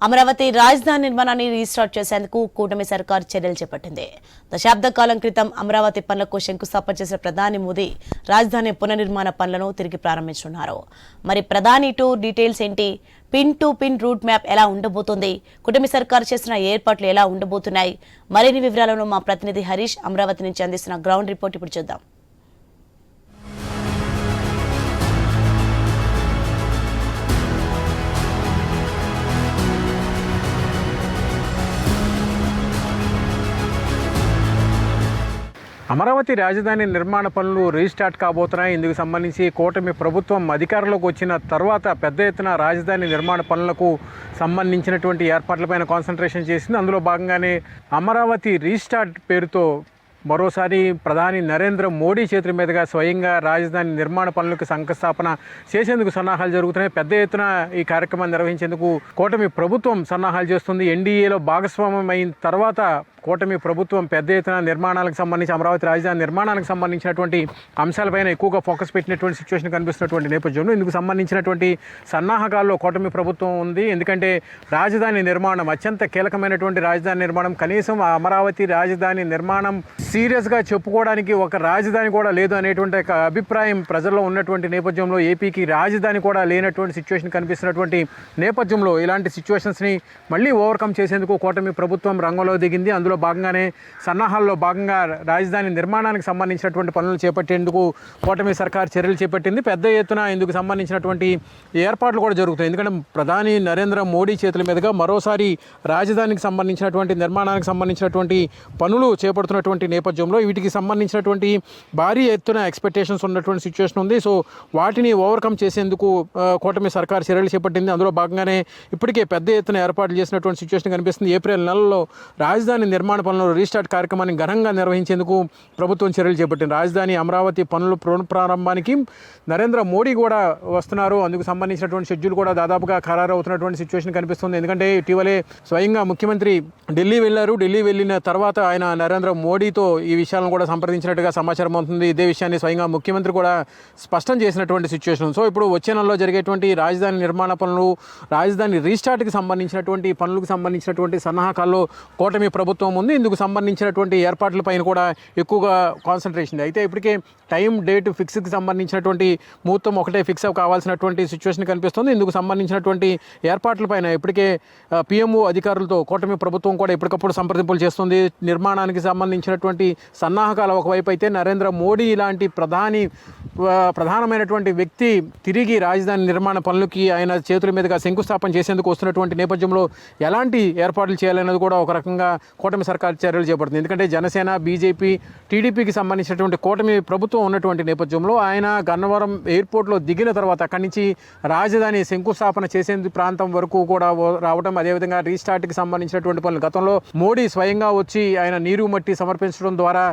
అమరావతి రాజధాని నిర్మాణాన్ని రీస్టార్ట్ చేసేందుకు కూటమి సర్కార్ చర్యలు చేపట్టింది. దశాబ్ద కాలం క్రితం అమరావతి పనులకు శంకుస్థాపన చేసిన ప్రధాని మోదీ రాజధాని పునర్నిర్మాణ పనులను తిరిగి ప్రారంభించనున్నారు. మరి ప్రధాని టూర్ డీటెయిల్స్ ఏంటి? Pin to pin route map ఎలా ఉండబోతోంది? కూటమి సర్కార్ చేసిన ఏర్పాట్లు ఎలా ఉండబోతున్నాయి? మరిన్ని వివరాలను మా ప్రతినిధి హరీష్ అమరావతి నుంచి అందిస్తున్న గ్రౌండ్ రిపోర్ట్ ఇప్పుడు చూద్దాం. అమరావతి రాజధాని నిర్మాణ పనులు రీస్టార్ట్ కాబోతున్నాయి. ఇందుకు సంబంధించి కూటమి ప్రభుత్వం అధికారంలోకి వచ్చిన తర్వాత పెద్ద ఎత్తున రాజధాని నిర్మాణ పనులకు సంబంధించినటువంటి ఏర్పాట్లపైన కాన్సన్ట్రేషన్ చేసింది. అందులో భాగంగానే అమరావతి రీస్టార్ట్ పేరుతో మరోసారి ప్రధాని నరేంద్ర మోడీ చేతుల మీదుగా స్వయంగా రాజధాని నిర్మాణ పనులకు శంకుస్థాపన చేసేందుకు సన్నాహాలు జరుగుతున్నాయి. పెద్ద ఎత్తున ఈ కార్యక్రమాన్ని నిర్వహించేందుకు కూటమి ప్రభుత్వం సన్నాహాలు చేస్తుంది. ఎన్డీఏలో భాగస్వామ్యం అయిన తర్వాత కూటమి ప్రభుత్వం పెద్ద ఎత్తున నిర్మాణాలకు సంబంధించి అమరావతి రాజధాని నిర్మాణానికి సంబంధించినటువంటి అంశాలపైన ఎక్కువగా ఫోకస్ పెట్టినటువంటి సిచ్యువేషన్ కనిపిస్తున్నటువంటి నేపథ్యంలో ఇందుకు సంబంధించినటువంటి సన్నాహకాల్లో కూటమి ప్రభుత్వం ఉంది. ఎందుకంటే రాజధాని నిర్మాణం అత్యంత కీలకమైనటువంటి రాజధాని నిర్మాణం. కనీసం అమరావతి రాజధాని నిర్మాణం సీరియస్గా చెప్పుకోవడానికి ఒక రాజధాని కూడా లేదు అనేటువంటి ఒక అభిప్రాయం ప్రజల్లో ఉన్నటువంటి నేపథ్యంలో ఏపీకి రాజధాని కూడా లేనటువంటి సిచ్యువేషన్ కనిపిస్తున్నటువంటి నేపథ్యంలో ఇలాంటి సిచ్యువేషన్స్ని మళ్ళీ ఓవర్కమ్ చేసేందుకు కూటమి ప్రభుత్వం రంగంలో దిగింది. అందులో భాగంగానే సన్నాహాల్లో భాగంగా రాజధాని నిర్మాణానికి సంబంధించినటువంటి పనులు చేపట్టేందుకు కూటమి సర్కార్ చర్యలు చేపట్టింది. పెద్ద ఎత్తున ఇందుకు సంబంధించినటువంటి ఏర్పాట్లు కూడా జరుగుతాయి. ఎందుకంటే ప్రధాని నరేంద్ర మోడీ చేతుల మీదుగా మరోసారి రాజధానికి సంబంధించినటువంటి నిర్మాణానికి సంబంధించినటువంటి పనులు చేపడుతున్నటువంటి నేపథ్యంలో వీటికి సంబంధించినటువంటి భారీ ఎత్తున ఎక్స్పెక్టేషన్స్ ఉన్నటువంటి సిచ్యువేషన్ ఉంది. సో వాటిని ఓవర్కమ్ చేసేందుకు కూటమి సర్కార్ చర్యలు చేపట్టింది. అందులో భాగంగానే ఇప్పటికే పెద్ద ఎత్తున ఏర్పాట్లు చేసినటువంటి సిచ్యువేషన్ కనిపిస్తుంది. ఏప్రిల్ నెలలో రాజధాని నిర్మాణ పనులు రీస్టార్ట్ కార్యక్రమాన్ని ఘనంగా నిర్వహించేందుకు ప్రభుత్వం చర్యలు చేపట్టింది. రాజధాని అమరావతి పనులు పునఃప్రారంభానికి నరేంద్ర మోడీ కూడా వస్తున్నారు. అందుకు సంబంధించినటువంటి షెడ్యూల్ కూడా దాదాపుగా ఖరారు అవుతున్నటువంటి సిచ్యువేషన్ కనిపిస్తుంది. ఎందుకంటే ఇటీవలే స్వయంగా ముఖ్యమంత్రి ఢిల్లీ వెళ్ళారు. ఢిల్లీ వెళ్ళిన తర్వాత ఆయన నరేంద్ర మోడీతో ఈ విషయాలను కూడా సంప్రదించినట్టుగా సమాచారం అవుతుంది. ఇదే విషయాన్ని స్వయంగా ముఖ్యమంత్రి కూడా స్పష్టం చేసినటువంటి సిచ్యువేషన్. సో ఇప్పుడు వచ్చే నెలలో జరిగేటువంటి రాజధాని నిర్మాణ పనులు, రాజధాని రీస్టార్ట్కి సంబంధించినటువంటి పనులకు సంబంధించినటువంటి సన్నాహకాల్లో కూటమి ప్రభుత్వం ఉంది. ఇందుకు సంబంధించినటువంటి ఏర్పాట్లపైన కూడా ఎక్కువగా కాన్సన్ట్రేషన్. అయితే ఇప్పటికే టైం డేట్ ఫిక్స్కి సంబంధించినటువంటి ముహూర్తం ఒకటే ఫిక్స్ కావాల్సినటువంటి సిచ్యువేషన్ కనిపిస్తుంది. ఇందుకు సంబంధించినటువంటి ఏర్పాట్లపైన ఇప్పటికే పిఎంఓ అధికారులతో కూటమి ప్రభుత్వం కూడా ఎప్పటికప్పుడు సంప్రదింపులు చేస్తుంది. నిర్మాణానికి సంబంధించినటువంటి సన్నాహకాలు ఒకవైపు అయితే నరేంద్ర మోడీ ఇలాంటి ప్రధానమైనటువంటి వ్యక్తి తిరిగి రాజధాని నిర్మాణ పనులకి ఆయన చేతుల మీదుగా శంకుస్థాపన చేసేందుకు వస్తున్నటువంటి నేపథ్యంలో ఎలాంటి ఏర్పాట్లు చేయాలనేది కూడా ఒక రకంగా కూటమి సర్కార్ చర్యలు చేపడుతుంది. ఎందుకంటే జనసేన, బీజేపీ, టీడీపీకి సంబంధించినటువంటి కూటమి ప్రభుత్వం ఉన్నటువంటి నేపథ్యంలో ఆయన గన్నవరం ఎయిర్పోర్ట్లో దిగిన తర్వాత అక్కడి నుంచి రాజధాని శంకుస్థాపన చేసేందుకు ప్రాంతం వరకు కూడా రావడం, అదేవిధంగా రీస్టార్ట్కి సంబంధించినటువంటి పనులు గతంలో మోడీ స్వయంగా వచ్చి ఆయన నీరు మట్టి సమర్పించడం ద్వారా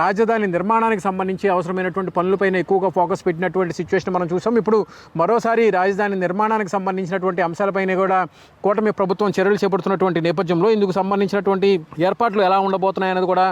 రాజధాని నిర్మాణానికి సంబంధించి అవసరమైనటువంటి పనులపైన ఎక్కువగా ఫోకస్ పెట్టినటువంటి సిచ్యువేషన్ మనం చూసాం. ఇప్పుడు మరోసారి రాజధాని నిర్మాణానికి సంబంధించినటువంటి అంశాలపైన కూడా కూటమి ప్రభుత్వం చర్యలు చేపడుతున్నటువంటి నేపథ్యంలో ఇందుకు సంబంధించినటువంటి ఏర్పాట్లు ఎలా ఉండబోతున్నాయనేది కూడా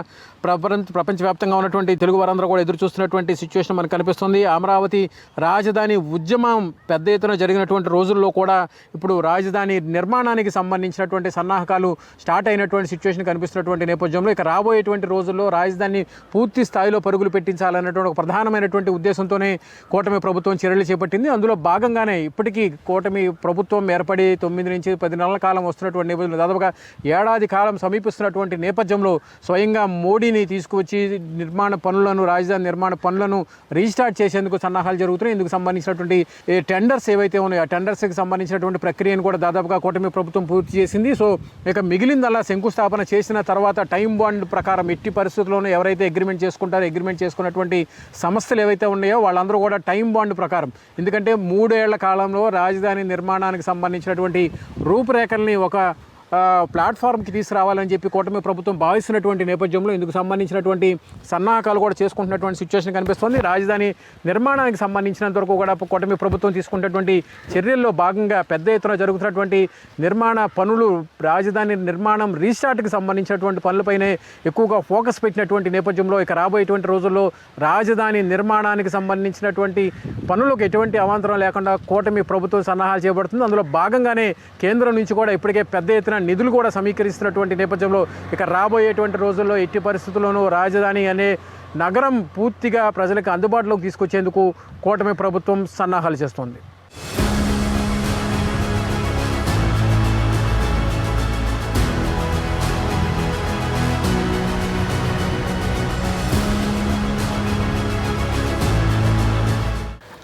ప్రపంచవ్యాప్తంగా ఉన్నటువంటి తెలుగు వారందరూ కూడా ఎదురు చూస్తున్నటువంటి సిచ్యువేషన్ మనకు కనిపిస్తుంది. అమరావతి రాజధాని ఉద్యమం పెద్ద ఎత్తున జరిగినటువంటి రోజుల్లో కూడా ఇప్పుడు రాజధాని నిర్మాణానికి సంబంధించినటువంటి సన్నాహకాలు స్టార్ట్ అయినటువంటి సిచ్యువేషన్ కనిపిస్తున్నటువంటి నేపథ్యంలో ఇక రాబోయేటువంటి రోజుల్లో రాజధాని పూర్తి స్థాయిలో పరుగులు పెట్టించాలన్నటువంటి ఒక ప్రధానమైనటువంటి ఉద్దేశంతోనే కూటమి ప్రభుత్వం చర్యలు చేపట్టింది. అందులో భాగంగానే ఇప్పటికీ కూటమి ప్రభుత్వం ఏర్పడి 9 నుంచి 10 నెలల కాలం వస్తున్నటువంటి నేపథ్యంలో దాదాపుగా ఏడాది కాలం సమీపిస్తున్నటువంటి నేపథ్యంలో స్వయంగా మోడీని తీసుకువచ్చి నిర్మాణ పనులను, రాజధాని నిర్మాణ పనులను రీస్టార్ట్ చేసేందుకు సన్నాహాలు జరుగుతున్నాయి. ఇందుకు సంబంధించినటువంటి టెండర్స్ ఏవైతే ఉన్నాయో ఆ టెండర్స్కి సంబంధించినటువంటి ప్రక్రియను కూడా దాదాపుగా కూటమి ప్రభుత్వం పూర్తి చేసింది. సో ఇక మిగిలిందల్లా శంకుస్థాపన చేసిన తర్వాత టైం బాండ్ ప్రకారం ఎట్టి పరిస్థితుల్లోనూ ఎవరైతే అగ్రిమెంట్ చేసుకున్నటువంటి సంస్థలు ఏవైతే ఉన్నాయో వాళ్ళందరూ కూడా టైం బాండ్ ప్రకారం, ఎందుకంటే 3 ఏళ్ల కాలంలో రాజధాని నిర్మాణానికి సంబంధించినటువంటి రూపురేఖల్ని ఒక ప్లాట్ఫామ్కి తీసుకురావాలని చెప్పి కూటమి ప్రభుత్వం భావిస్తున్నటువంటి నేపథ్యంలో ఇందుకు సంబంధించినటువంటి సన్నాహకాలు కూడా చేసుకుంటున్నటువంటి సిచ్యువేషన్ కనిపిస్తుంది. రాజధాని నిర్మాణానికి సంబంధించినంత వరకు కూడా కూటమి ప్రభుత్వం తీసుకున్నటువంటి చర్యల్లో భాగంగా పెద్ద ఎత్తున జరుగుతున్నటువంటి నిర్మాణ పనులు, రాజధాని నిర్మాణం రీస్టార్ట్కి సంబంధించినటువంటి పనులపైనే ఎక్కువగా ఫోకస్ పెట్టినటువంటి నేపథ్యంలో ఇక రాబోయేటువంటి రోజుల్లో రాజధాని నిర్మాణానికి సంబంధించినటువంటి పనులకు ఎటువంటి అవాంతరం లేకుండా కూటమి ప్రభుత్వం సన్నాహాలు చేపడుతుంది. అందులో భాగంగానే కేంద్రం నుంచి కూడా ఇప్పటికే పెద్ద ఎత్తున నిధులు కూడా సమీకరిస్తున్నటువంటి నేపథ్యంలో ఇక రాబోయేటువంటి రోజుల్లో ఎట్టి పరిస్థితుల్లోనూ రాజధాని అనే నగరం పూర్తిగా ప్రజలకు అందుబాటులోకి తీసుకొచ్చేందుకు కూటమి ప్రభుత్వం సన్నాహాలు చేస్తోంది.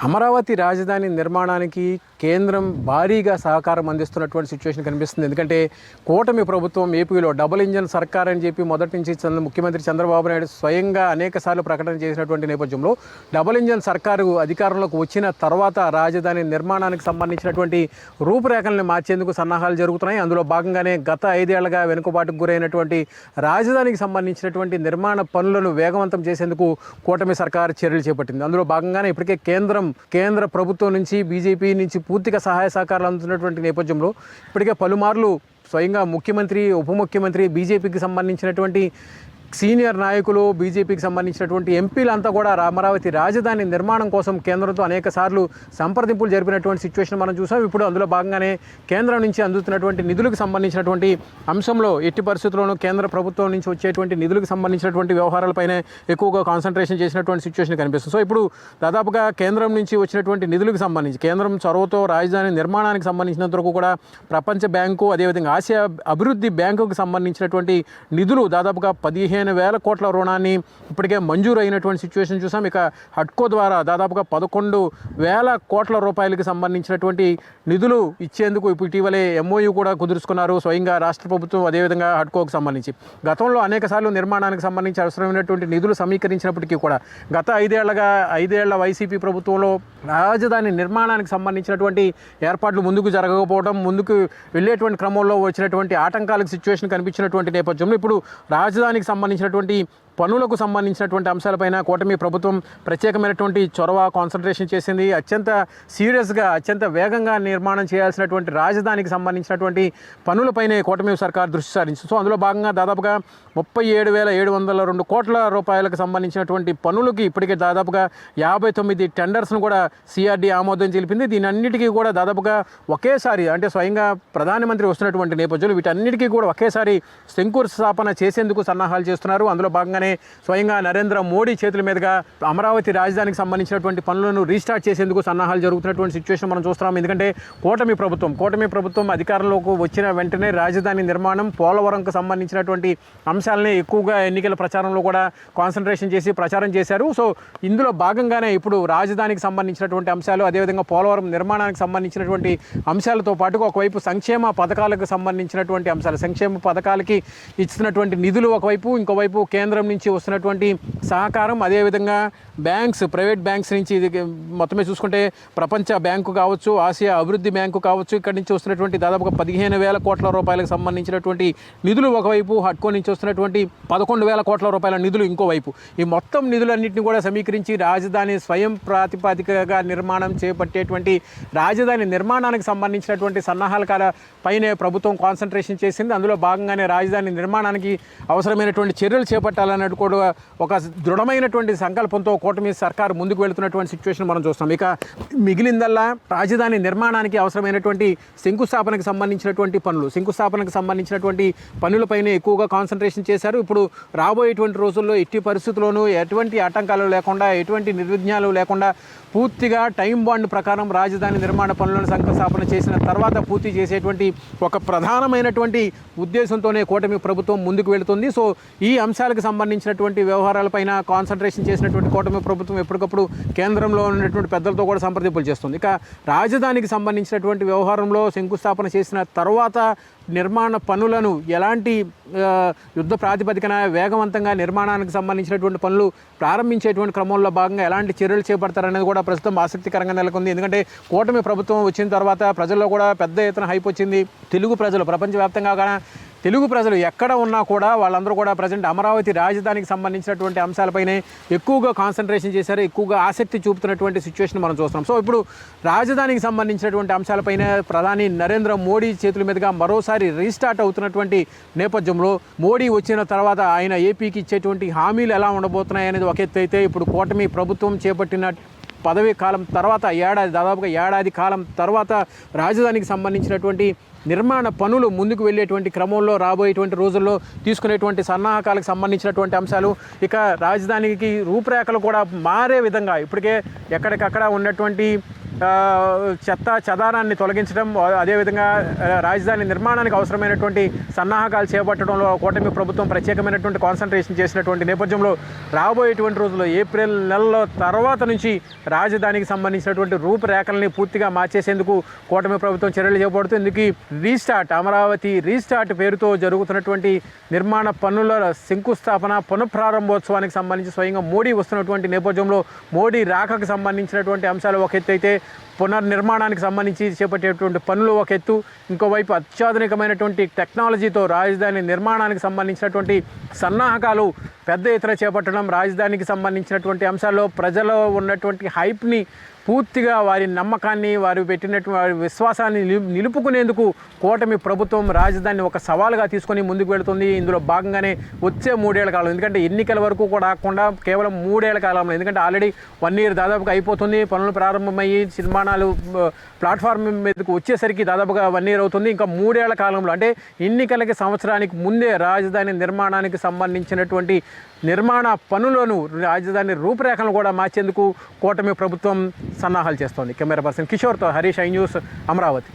అమరావతి రాజధాని నిర్మాణానికి కేంద్రం భారీగా సహకారం అందిస్తున్నటువంటి సిచ్యువేషన్ కనిపిస్తుంది. ఎందుకంటే కూటమి ప్రభుత్వం ఏపీలో డబుల్ ఇంజన్ సర్కార్ అని చెప్పి మొదటి నుంచి ముఖ్యమంత్రి చంద్రబాబు నాయుడు స్వయంగా అనేకసార్లు ప్రకటన చేసినటువంటి నేపథ్యంలో డబుల్ ఇంజన్ సర్కారు అధికారంలోకి వచ్చిన తర్వాత రాజధాని నిర్మాణానికి సంబంధించినటువంటి రూపురేఖల్ని మార్చేందుకు సన్నాహాలు జరుగుతున్నాయి. అందులో భాగంగానే గత 5 ఏళ్లుగా వెనుకబాటుకు గురైనటువంటి రాజధానికి సంబంధించినటువంటి నిర్మాణ పనులను వేగవంతం చేసేందుకు కూటమి సర్కారు చర్యలు చేపట్టింది. అందులో భాగంగానే ఇప్పటికే కేంద్ర ప్రభుత్వం నుంచి బీజేపీ నుంచి పూర్తిగా సహాయ సహకారాలు అందుతున్నటువంటి నేపథ్యంలో ఇప్పటికే పలుమార్లు స్వయంగా ముఖ్యమంత్రి, ఉప ముఖ్యమంత్రి, బీజేపీకి సంబంధించినటువంటి సీనియర్ నాయకులు, బీజేపీకి సంబంధించినటువంటి ఎంపీలంతా కూడా అమరావతి రాజధాని నిర్మాణం కోసం కేంద్రంతో అనేక సార్లు సంప్రదింపులు జరిపినటువంటి సిచ్యువేషన్ మనం చూసాం. ఇప్పుడు అందులో భాగంగానే కేంద్రం నుంచి అందుతున్నటువంటి నిధులకు సంబంధించినటువంటి అంశంలో ఎట్టి పరిస్థితుల్లోనూ కేంద్ర ప్రభుత్వం నుంచి వచ్చేటువంటి నిధులకు సంబంధించినటువంటి వ్యవహారాలపైనే ఎక్కువగా కాన్సన్ట్రేషన్ చేసినటువంటి సిచ్యువేషన్ కనిపిస్తుంది. సో ఇప్పుడు దాదాపుగా కేంద్రం నుంచి వచ్చినటువంటి నిధులకు సంబంధించి కేంద్రం చొరవతో రాజధాని నిర్మాణానికి సంబంధించినంత వరకు కూడా ప్రపంచ బ్యాంకు, అదేవిధంగా ఆసియా అభివృద్ధి బ్యాంకుకు సంబంధించినటువంటి నిధులు దాదాపుగా 15,000 కోట్ల రుణాన్ని ఇప్పటికే మంజూరు అయినటువంటి సిచ్యువేషన్ చూసాం. ఇక హడ్కో ద్వారా దాదాపుగా 11,000 కోట్ల రూపాయలకి సంబంధించినటువంటి నిధులు ఇచ్చేందుకు ఇటీవలే ఎంఓయూ కూడా కుదుర్చుకున్నారు స్వయంగా రాష్ట్ర ప్రభుత్వం, అదేవిధంగా హడ్కోకు సంబంధించి. గతంలో అనేక సార్లు నిర్మాణానికి సంబంధించి అవసరమైనటువంటి నిధులు సమీకరించినప్పటికీ కూడా గత 5 ఏళ్ల వైసీపీ ప్రభుత్వంలో రాజధాని నిర్మాణానికి సంబంధించినటువంటి ఏర్పాట్లు ముందుకు జరగకపోవడం, ముందుకు వెళ్ళేటువంటి క్రమంలో వచ్చినటువంటి ఆటంకాలకు సిచ్యువేషన్ కనిపించినటువంటి నేపథ్యంలో ఇప్పుడు రాజధానికి సంబంధించినటువంటి పనులకు సంబంధించినటువంటి అంశాలపైన కూటమి ప్రభుత్వం ప్రత్యేకమైనటువంటి చొరవ, కాన్సన్ట్రేషన్ చేసింది. అత్యంత సీరియస్గా, అత్యంత వేగంగా నిర్మాణం చేయాల్సినటువంటి రాజధానికి సంబంధించినటువంటి పనులపైనే కూటమి సర్కార్ దృష్టి సారించింది. సో అందులో భాగంగా దాదాపుగా 37,702 కోట్ల రూపాయలకు సంబంధించినటువంటి పనులకి ఇప్పటికే దాదాపుగా 59 టెండర్స్ను కూడా సిఆర్డీ ఆమోదం తెలిపింది. దీనన్నిటికీ కూడా దాదాపుగా ఒకేసారి, అంటే స్వయంగా ప్రధానమంత్రి వస్తున్నటువంటి నేపథ్యంలో వీటన్నిటికీ కూడా ఒకేసారి శంకుస్థాపన చేసేందుకు సన్నాహాలు చేస్తున్నారు. అందులో భాగంగా స్వయంగా నరేంద్ర మోడీ చేతుల మీదుగా అమరావతి రాజధానికి సంబంధించినటువంటి పనులను రీస్టార్ట్ చేసేందుకు సన్నాహాలు జరుగుతున్నటువంటి సిచ్యువేషన్ మనం చూస్తున్నాం. ఎందుకంటే కూటమి ప్రభుత్వం అధికారంలోకి వచ్చిన వెంటనే రాజధాని నిర్మాణం, పోలవరంకు సంబంధించినటువంటి అంశాలని ఎక్కువగా ఎన్నికల ప్రచారంలో కూడా కాన్సన్ట్రేషన్ చేసి ప్రచారం చేశారు. సో ఇందులో భాగంగానే ఇప్పుడు రాజధానికి సంబంధించినటువంటి అంశాలు, అదేవిధంగా పోలవరం నిర్మాణానికి సంబంధించినటువంటి అంశాలతో పాటుగా ఒకవైపు సంక్షేమ పథకాలకు సంబంధించినటువంటి అంశాలు, సంక్షేమ పథకాలకి ఇచ్చినటువంటి నిధులు ఒకవైపు, ఇంకోవైపు కేంద్రం నుంచి వస్తున్నటువంటి సహకారం, అదేవిధంగా బ్యాంక్స్, ప్రైవేట్ బ్యాంక్స్ నుంచి ఇది మొత్తమే చూసుకుంటే ప్రపంచ బ్యాంకు కావచ్చు, ఆసియా అభివృద్ధి బ్యాంకు కావచ్చు, ఇక్కడి నుంచి వస్తున్నటువంటి దాదాపుగా 15,000 కోట్ల రూపాయలకు సంబంధించినటువంటి నిధులు ఒకవైపు, హడ్కో నుంచి వస్తున్నటువంటి 11,000 కోట్ల రూపాయల నిధులు ఇంకోవైపు. ఈ మొత్తం నిధులన్నింటినీ కూడా సమీకరించి రాజధాని స్వయం ప్రాతిపదికగా నిర్మాణం చేపట్టేటువంటి రాజధాని నిర్మాణానికి సంబంధించినటువంటి సన్నాహాల పైనే ప్రభుత్వం కాన్సన్ట్రేషన్ చేసింది. అందులో భాగంగానే రాజధాని నిర్మాణానికి అవసరమైనటువంటి చర్యలు చేపట్టాలన్నట్టు కూడా ఒక దృఢమైనటువంటి సంకల్పంతో కూటమి సర్కారు ముందుకు వెళుతున్నటువంటి సిచ్యువేషన్ మనం చూస్తాం. ఇక మిగిలిందల్లా రాజధాని నిర్మాణానికి అవసరమైనటువంటి శంకుస్థాపనకు సంబంధించినటువంటి పనులపైనే ఎక్కువగా కాన్సన్ట్రేషన్ చేశారు. ఇప్పుడు రాబోయేటువంటి రోజుల్లో ఎట్టి పరిస్థితుల్లోనూ ఎటువంటి ఆటంకాలు లేకుండా, ఎటువంటి నిర్విఘ్నాలు లేకుండా పూర్తిగా టైం బాండ్ ప్రకారం రాజధాని నిర్మాణ పనులను శంకుస్థాపన చేసిన తర్వాత పూర్తి చేసేటువంటి ఒక ప్రధానమైనటువంటి ఉద్దేశంతోనే కూటమి ప్రభుత్వం ముందుకు వెళుతుంది. సో ఈ అంశాలకు సంబంధించి సంబంధించినటువంటి వ్యవహారాలపైన కాన్సన్ట్రేషన్ చేసినటువంటి కూటమి ప్రభుత్వం ఎప్పటికప్పుడు కేంద్రంలో ఉన్నటువంటి పెద్దలతో కూడా సంప్రదింపులు చేస్తుంది. ఇక రాజధానికి సంబంధించినటువంటి వ్యవహారంలో శంకుస్థాపన చేసిన తర్వాత నిర్మాణ పనులను ఎలాంటి యుద్ధ ప్రాతిపదికన వేగవంతంగా నిర్మాణానికి సంబంధించినటువంటి పనులు ప్రారంభించేటువంటి క్రమంలో భాగంగా ఎలాంటి చర్యలు చేపడతారనేది కూడా ప్రస్తుతం ఆసక్తికరంగా నెలకొంది. ఎందుకంటే కూటమి ప్రభుత్వం వచ్చిన తర్వాత ప్రజల్లో కూడా పెద్ద ఎత్తున హైప్ వచ్చింది. తెలుగు ప్రజలు ప్రపంచవ్యాప్తంగా కూడా తెలుగు ప్రజలు ఎక్కడ ఉన్నా కూడా వాళ్ళందరూ కూడా ప్రజెంట్ అమరావతి రాజధానికి సంబంధించినటువంటి అంశాలపైనే ఎక్కువగా కాన్సన్ట్రేషన్ చేశారు, ఎక్కువగా ఆసక్తి చూపుతున్నటువంటి సిచ్యువేషన్ మనం చూస్తున్నాం. సో ఇప్పుడు రాజధానికి సంబంధించినటువంటి అంశాలపైన ప్రధాని నరేంద్ర మోడీ చేతుల మీదుగా మరోసారి రీస్టార్ట్ అవుతున్నటువంటి నేపథ్యంలో మోడీ వచ్చిన తర్వాత ఆయన ఏపీకి ఇచ్చేటువంటి హామీలు ఎలా ఉండబోతున్నాయి అనేది ఒక ఎత్తు అయితే, ఇప్పుడు కూటమి ప్రభుత్వం చేపట్టిన పదవీ కాలం తర్వాత దాదాపుగా ఏడాది కాలం తర్వాత రాజధానికి సంబంధించినటువంటి నిర్మాణ పనులు ముందుకు వెళ్ళేటువంటి క్రమంలో రాబోయేటువంటి రోజుల్లో తీసుకునేటువంటి సన్నాహకాలకు సంబంధించినటువంటి అంశాలు, ఇక రాజధానికి రూపురేఖలు కూడా మారే విధంగా ఇప్పటికే ఎక్కడికక్కడ ఉన్నటువంటి చెత్త చెదారాన్ని తొలగించడం, అదేవిధంగా రాజధాని నిర్మాణానికి అవసరమైనటువంటి సన్నాహకాలు చేపట్టడంలో కూటమి ప్రభుత్వం ప్రత్యేకమైనటువంటి కాన్సన్ట్రేషన్ చేసినటువంటి నేపథ్యంలో రాబోయేటువంటి రోజుల్లో ఏప్రిల్ నెలలో తర్వాత నుంచి రాజధానికి సంబంధించినటువంటి రూపురేఖల్ని పూర్తిగా మార్చేసేందుకు కూటమి ప్రభుత్వం చర్యలు చేపడుతుంది. ఇందుకు రీస్టార్ట్ అమరావతి రీస్టార్ట్ పేరుతో జరుగుతున్నటువంటి నిర్మాణ పనుల శంకుస్థాపన పునఃప్రారంభోత్సవానికి సంబంధించి స్వయంగా మోడీ వస్తున్నటువంటి నేపథ్యంలో మోడీ రాకకు సంబంధించినటువంటి అంశాలు ఒక ఎత్తు అయితే, పునర్నిర్మాణానికి సంబంధించి చేపట్టేటువంటి పనులు ఒక ఎత్తు, ఇంకోవైపు అత్యాధునికమైనటువంటి టెక్నాలజీతో రాజధాని నిర్మాణానికి సంబంధించినటువంటి సన్నాహకాలు పెద్ద ఎత్తున చేపట్టడం, రాజధానికి సంబంధించినటువంటి అంశాల్లో ప్రజల్లో ఉన్నటువంటి హైప్ని పూర్తిగా వారి నమ్మకాన్ని వారు పెట్టినటువంటి వారి విశ్వాసాన్ని నిలుపుకునేందుకు కూటమి ప్రభుత్వం రాజధానిని ఒక సవాలుగా తీసుకొని ముందుకు వెళుతుంది. ఇందులో భాగంగానే వచ్చే 3 ఏళ్ల కాలం, ఎందుకంటే ఎన్నికల వరకు కూడా కాకుండా కేవలం 3 ఏళ్ల కాలంలో, ఎందుకంటే ఆల్రెడీ 1 ఇయర్ దాదాపుగా అయిపోతుంది, పనులు ప్రారంభమయ్యి నిర్మాణాలు ప్లాట్ఫామ్ మీదకు వచ్చేసరికి దాదాపుగా 1 ఇయర్ అవుతుంది. ఇంకా 3 ఏళ్ల కాలంలో అంటే ఎన్నికలకి సంవత్సరానికి ముందే రాజధాని నిర్మాణానికి సంబంధించినటువంటి నిర్మాణ పనులను రాజధాని రూపురేఖలను కూడా మార్చేందుకు కూటమి ప్రభుత్వం సన్నాహాలు చేస్తోంది. కెమెరా పర్సన్ కిషోర్తో హరీష్, ఐ న్యూస్, అమరావతి.